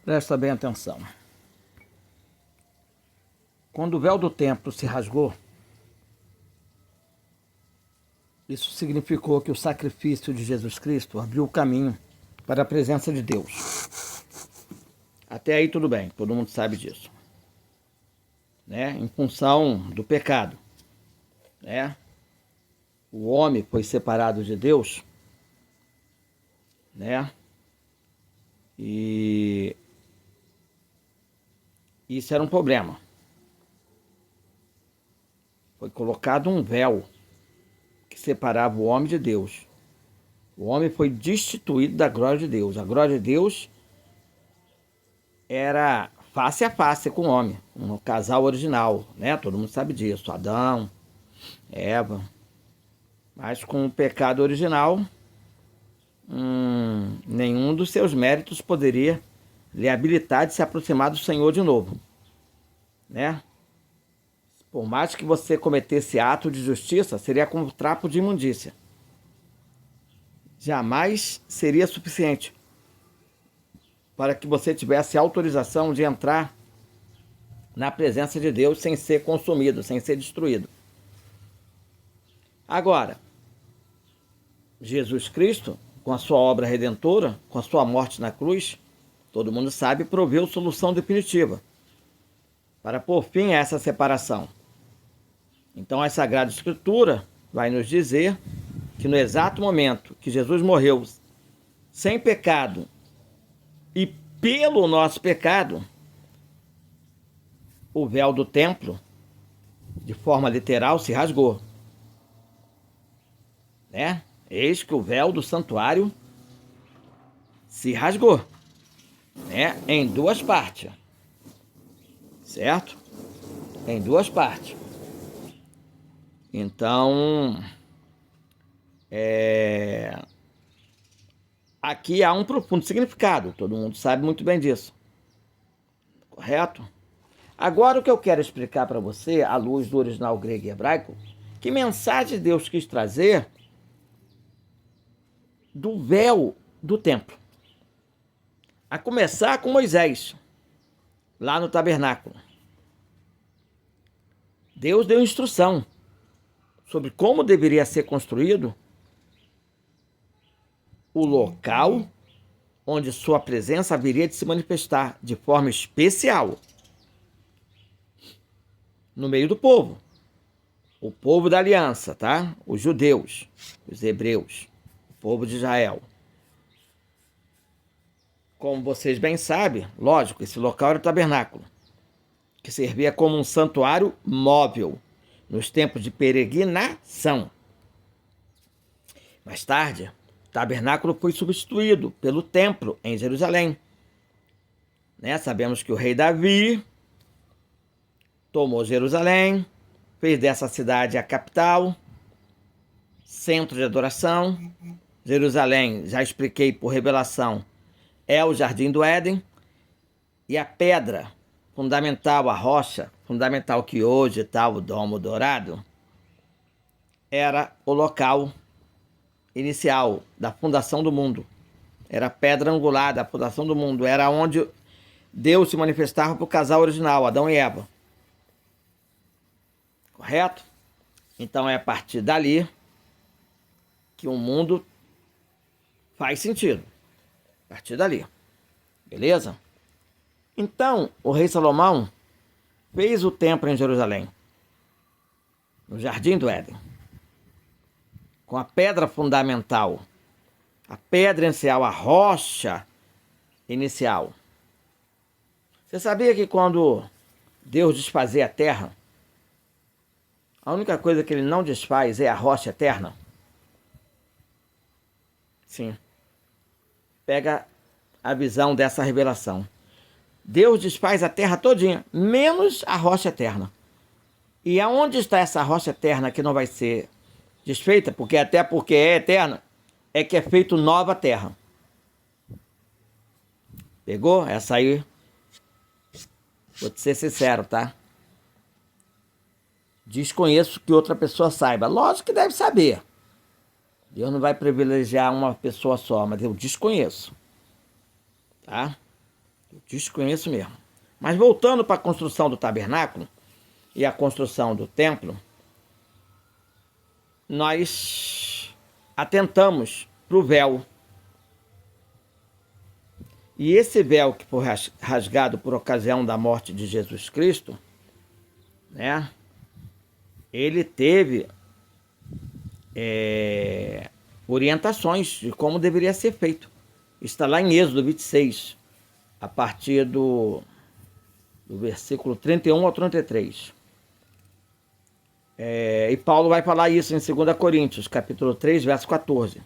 Presta bem atenção. Quando o véu do templo se rasgou, isso significou que o sacrifício de Jesus Cristo abriu o caminho para a presença de Deus. Até aí tudo bem, todo mundo sabe disso. Né? Em função do pecado, né? O homem foi separado de Deus, né? E isso era um problema. Foi colocado um véu que separava o homem de Deus. O homem foi destituído da glória de Deus. A glória de Deus era face a face com o homem, um casal original, né? Todo mundo sabe disso, Adão, Eva. Mas com o pecado original, nenhum dos seus méritos poderia lhe habilitar de se aproximar do Senhor de novo, né? Por mais que você cometesse ato de justiça, seria como trapo de imundícia. Jamais seria suficiente para que você tivesse autorização de entrar na presença de Deus sem ser consumido, sem ser destruído. Agora, Jesus Cristo, com a sua obra redentora, com a sua morte na cruz, todo mundo sabe, proveu solução definitiva para pôr fim a essa separação. Então a Sagrada Escritura vai nos dizer que no exato momento que Jesus morreu sem pecado e pelo nosso pecado, o véu do templo, de forma literal, se rasgou. Né? Eis que o véu do santuário se rasgou, né? Em duas partes. Certo? Em duas partes. Então, aqui há um profundo significado, todo mundo sabe muito bem disso. Correto? Agora o que eu quero explicar para você, à luz do original grego e hebraico, que mensagem Deus quis trazer do véu do templo. A começar com Moisés, lá no tabernáculo. Deus deu instrução sobre como deveria ser construído o local onde sua presença haveria de se manifestar de forma especial no meio do povo. O povo da aliança, tá? Os judeus, os hebreus, o povo de Israel. Como vocês bem sabem, lógico, esse local era o tabernáculo, que servia como um santuário móvel nos tempos de peregrinação. Mais tarde, o tabernáculo foi substituído pelo templo em Jerusalém. Né? Sabemos que o rei Davi tomou Jerusalém, fez dessa cidade a capital, centro de adoração. Jerusalém, já expliquei por revelação, é o Jardim do Éden, e a pedra fundamental, a rocha fundamental que hoje está o Domo Dourado, era o local inicial da fundação do mundo. Era a pedra angular da fundação do mundo, era onde Deus se manifestava para o casal original, Adão e Eva. Correto? Então é a partir dali que o mundo faz sentido. A partir dali. Beleza? Então, o rei Salomão fez o templo em Jerusalém, no Jardim do Éden, com a pedra fundamental, a pedra inicial, a rocha inicial. Você sabia que quando Deus desfazia a terra, a única coisa que ele não desfaz é a rocha eterna? Sim. Pega a visão dessa revelação. Deus desfaz a terra todinha, menos a rocha eterna. E aonde está essa rocha eterna que não vai ser desfeita? Porque até porque é eterna, é que é feito nova terra. Pegou? Essa aí, vou te ser sincero, tá? Desconheço que outra pessoa saiba. Lógico que deve saber. Deus não vai privilegiar uma pessoa só, mas eu desconheço. Tá? Eu desconheço mesmo. Mas voltando para a construção do tabernáculo e a construção do templo, nós atentamos para o véu. E esse véu que foi rasgado por ocasião da morte de Jesus Cristo, né? Ele teve orientações de como deveria ser feito. Está lá em Êxodo 26, a partir do versículo 31 ao 33. E Paulo vai falar isso em 2 Coríntios, capítulo 3, verso 14.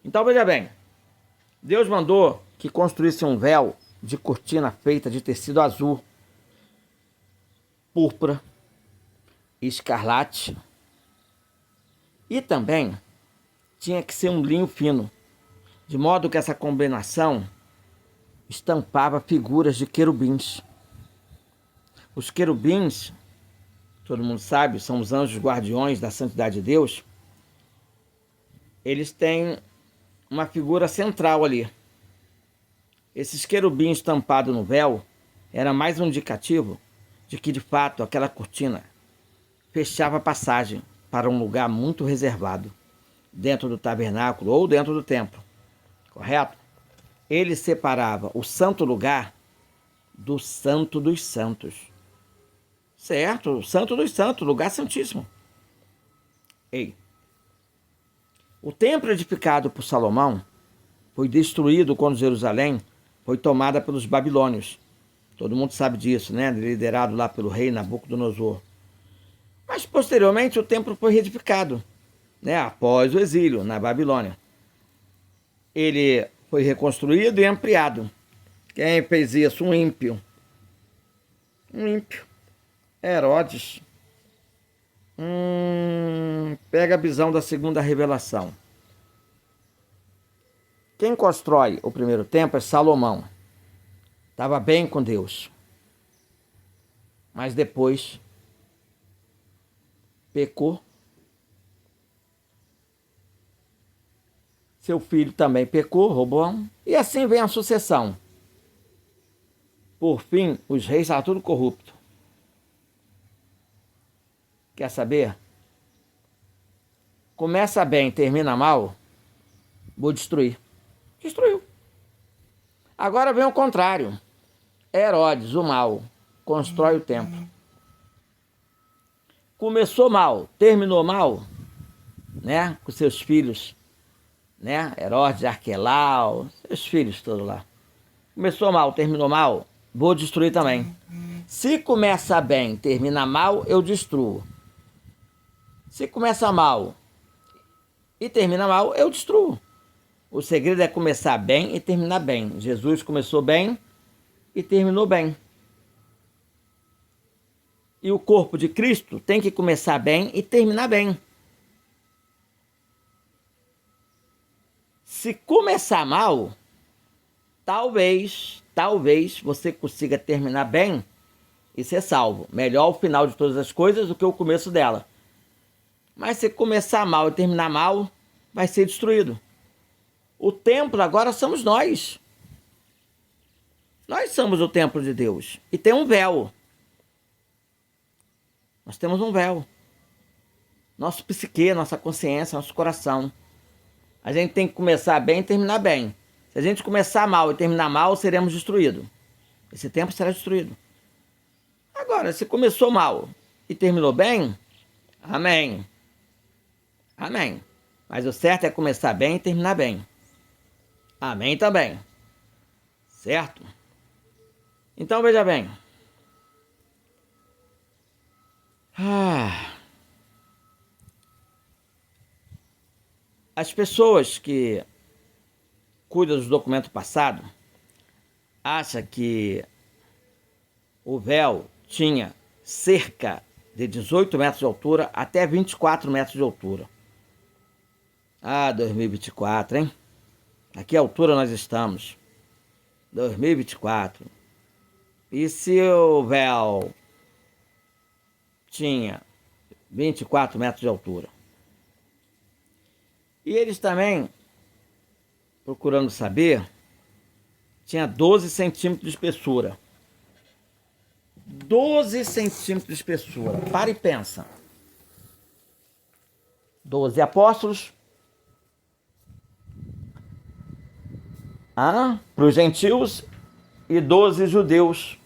Então, veja bem, Deus mandou que construísse um véu de cortina feita de tecido azul, púrpura, escarlate, e também tinha que ser um linho fino, de modo que essa combinação estampava figuras de querubins. Os querubins, todo mundo sabe, são os anjos guardiões da santidade de Deus. Eles têm uma figura central ali. Esses querubins estampados no véu era mais um indicativo de que, de fato, aquela cortina fechava a passagem para um lugar muito reservado, dentro do tabernáculo ou dentro do templo, correto? Ele separava o santo lugar do santo dos santos. Certo? O santo dos santos, lugar santíssimo. Ei, o templo edificado por Salomão foi destruído quando Jerusalém foi tomada pelos babilônios. Todo mundo sabe disso, né? Liderado lá pelo rei Nabucodonosor. Mas posteriormente o templo foi reedificado, né? Após o exílio na Babilônia. Ele foi reconstruído e ampliado. Quem fez isso? Um ímpio. Um ímpio. Herodes. Pega a visão da segunda revelação. Quem constrói o primeiro templo é Salomão. Estava bem com Deus. Mas depois pecou. Seu filho também pecou, Roboão. E assim vem a sucessão. Por fim, os reis estavam tudo corruptos. Quer saber? Começa bem, termina mal, vou destruir. Destruiu. Agora vem o contrário. Herodes, o mal, constrói o templo. Começou mal, terminou mal, né? Com seus filhos, né? Herodes, Arquelau, seus filhos todos lá. Começou mal, terminou mal, vou destruir também. Se começa bem, termina mal, eu destruo. Se começa mal e termina mal, eu destruo. O segredo é começar bem e terminar bem. Jesus começou bem e terminou bem. E o corpo de Cristo tem que começar bem e terminar bem. Se começar mal, talvez você consiga terminar bem e ser salvo. Melhor o final de todas as coisas do que o começo dela. Mas se começar mal e terminar mal, vai ser destruído. O templo agora somos nós. Nós somos o templo de Deus. E tem um véu. Nós temos um véu. Nosso psique, nossa consciência, nosso coração. A gente tem que começar bem e terminar bem. Se a gente começar mal e terminar mal, seremos destruídos. Esse templo será destruído. Agora, se começou mal e terminou bem, amém. Amém. Mas o certo é começar bem e terminar bem. Amém também. Certo? Então, veja bem. As pessoas que cuidam dos documentos passados acham que o véu tinha cerca de 18 metros de altura até 24 metros de altura. 2024, hein? A que altura nós estamos? 2024. E se o véu tinha 24 metros de altura? E eles também, procurando saber, tinha 12 centímetros de espessura. 12 centímetros de espessura. Para e pensa. 12 apóstolos. Para os gentios e 12 judeus.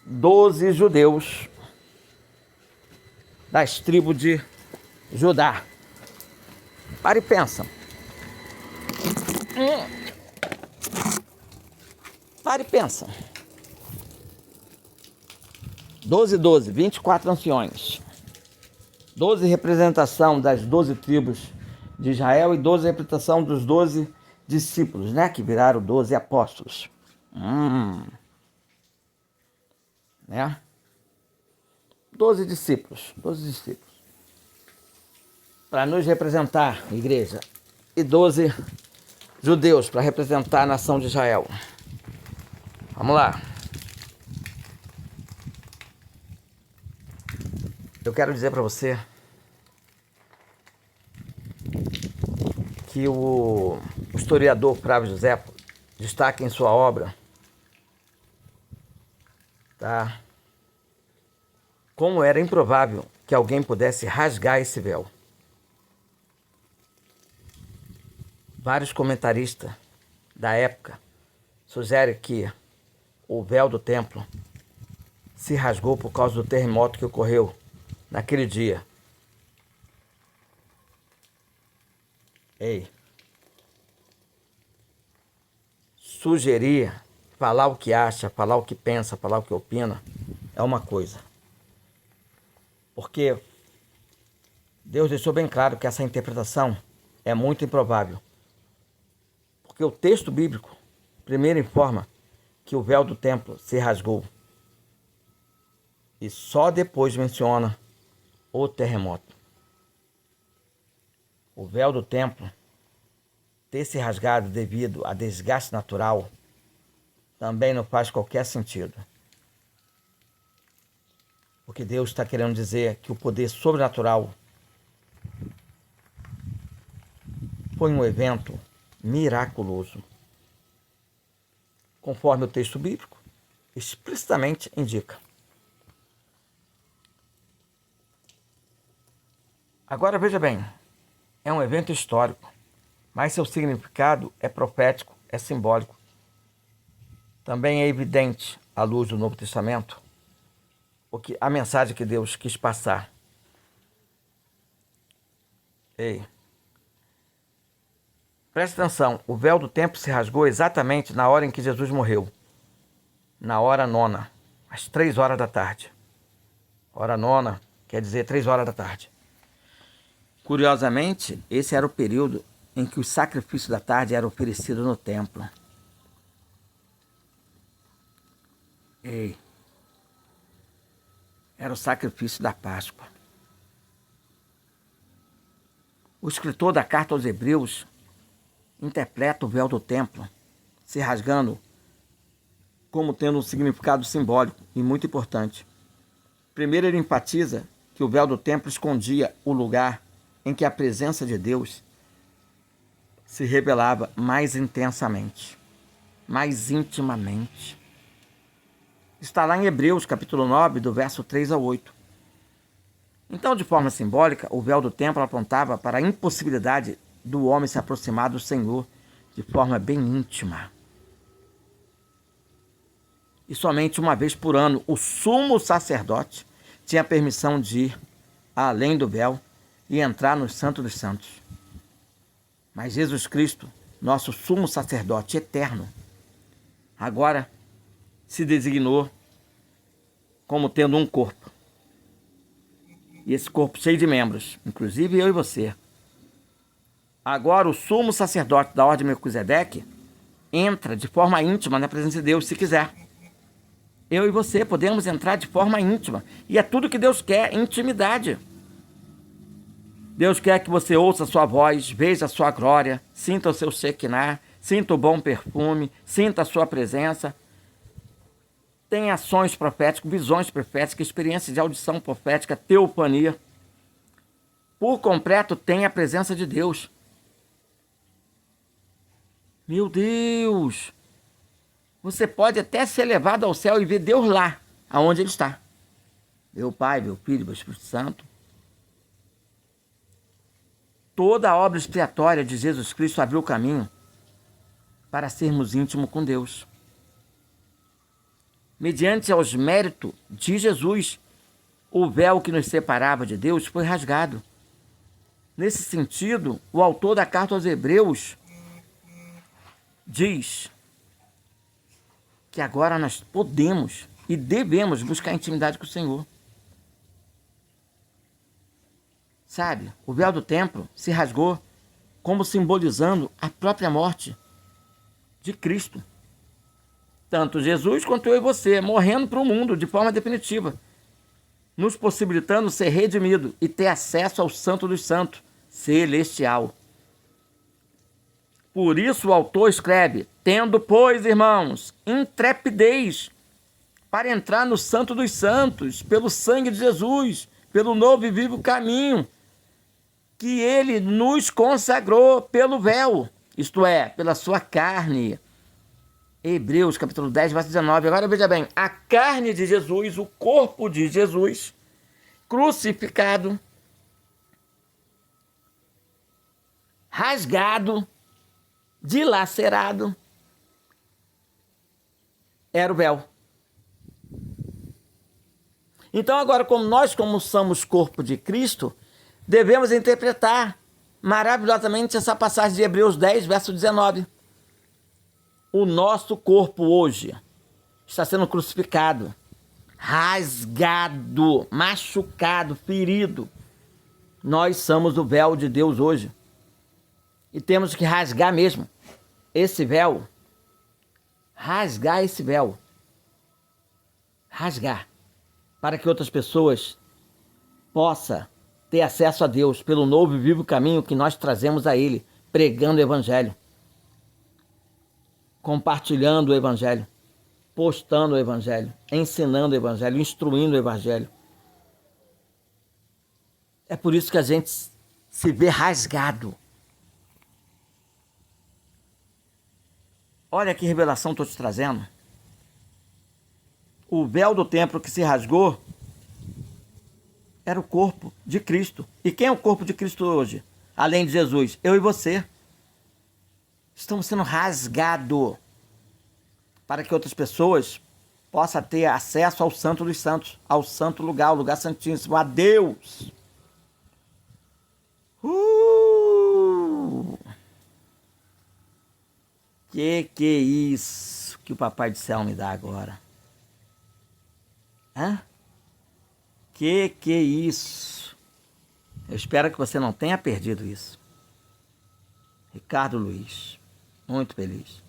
12 judeus das tribos de Judá. Para e pensa. Para e pensa. 12, 24 anciões. 12 representação das 12 tribos de Israel e 12 representação dos 12 discípulos, né? Que viraram 12 apóstolos. Né? 12 discípulos. Para nos representar, igreja. E 12 judeus para representar a nação de Israel. Vamos lá. Eu quero dizer para você que o historiador Flávio José destaca em sua obra, tá? Como era improvável que alguém pudesse rasgar esse véu. Vários comentaristas da época sugerem que o véu do templo se rasgou por causa do terremoto que ocorreu naquele dia. Sugerir, falar o que acha, falar o que pensa, falar o que opina, é uma coisa. Porque Deus deixou bem claro que essa interpretação é muito improvável. Porque o texto bíblico primeiro informa que o véu do templo se rasgou. E só depois menciona o terremoto. O véu do templo ter se rasgado devido a desgaste natural também não faz qualquer sentido. Porque Deus está querendo dizer que o poder sobrenatural foi um evento miraculoso, conforme o texto bíblico explicitamente indica. Agora veja bem, é um evento histórico, mas seu significado é profético, é simbólico. Também é evidente, à luz do Novo Testamento, a mensagem que Deus quis passar. Preste atenção, o véu do templo se rasgou exatamente na hora em que Jesus morreu. Na hora nona, às 3 horas da tarde. Hora nona quer dizer 3 horas da tarde. Curiosamente, esse era o período em que os sacrifícios da tarde eram oferecidos no templo. Era o sacrifício da Páscoa. O escritor da carta aos Hebreus interpreta o véu do templo se rasgando como tendo um significado simbólico e muito importante. Primeiro, ele enfatiza que o véu do templo escondia o lugar em que a presença de Deus se revelava mais intensamente, mais intimamente. Está lá em Hebreus, capítulo 9, do verso 3 ao 8. Então, de forma simbólica, o véu do templo apontava para a impossibilidade do homem se aproximar do Senhor de forma bem íntima. E somente uma vez por ano, o sumo sacerdote tinha permissão de ir além do véu e entrar no Santo dos Santos. Mas Jesus Cristo, nosso sumo sacerdote eterno, agora se designou como tendo um corpo. E esse corpo cheio de membros, inclusive eu e você. Agora o sumo sacerdote da ordem de Melquisedeque entra de forma íntima na presença de Deus, se quiser. Eu e você podemos entrar de forma íntima. E é tudo que Deus quer, intimidade. Deus quer que você ouça a sua voz, veja a sua glória, sinta o seu Shekinah, sinta o bom perfume, sinta a sua presença. Tem ações proféticas, visões proféticas, experiências de audição profética, teofania. Por completo tem a presença de Deus. Meu Deus! Você pode até ser levado ao céu e ver Deus lá, aonde Ele está. Meu Pai, meu Filho, meu Espírito Santo. Toda a obra expiatória de Jesus Cristo abriu o caminho para sermos íntimos com Deus. Mediante aos méritos de Jesus, o véu que nos separava de Deus foi rasgado. Nesse sentido, o autor da carta aos Hebreus diz que agora nós podemos e devemos buscar intimidade com o Senhor. Sabe, o véu do templo se rasgou como simbolizando a própria morte de Cristo. Tanto Jesus quanto eu e você, morrendo para o mundo de forma definitiva, nos possibilitando ser redimido e ter acesso ao Santo dos Santos, celestial. Por isso o autor escreve: tendo, pois, irmãos, intrepidez para entrar no Santo dos Santos, pelo sangue de Jesus, pelo novo e vivo caminho que Ele nos consagrou pelo véu, isto é, pela sua carne. Hebreus capítulo 10, verso 19. Agora veja bem, a carne de Jesus, o corpo de Jesus, crucificado, rasgado, dilacerado, era o véu. Então agora, como somos corpo de Cristo, devemos interpretar maravilhosamente essa passagem de Hebreus 10, verso 19. O nosso corpo hoje está sendo crucificado, rasgado, machucado, ferido. Nós somos o véu de Deus hoje. E temos que rasgar mesmo esse véu. Rasgar esse véu. Rasgar. Para que outras pessoas possam ter acesso a Deus pelo novo e vivo caminho que nós trazemos a Ele, pregando o Evangelho, compartilhando o Evangelho, postando o Evangelho, ensinando o Evangelho, instruindo o Evangelho. É por isso que a gente se vê rasgado. Olha que revelação estou te trazendo. O véu do templo que se rasgou era o corpo de Cristo. E quem é o corpo de Cristo hoje? Além de Jesus, eu e você. Estamos sendo rasgados para que outras pessoas possam ter acesso ao Santo dos Santos, ao santo lugar, ao lugar santíssimo, a Deus. Que é isso que o Papai do Céu me dá agora? Hã? Que é isso? Eu espero que você não tenha perdido isso. Ricardo Luiz, muito feliz.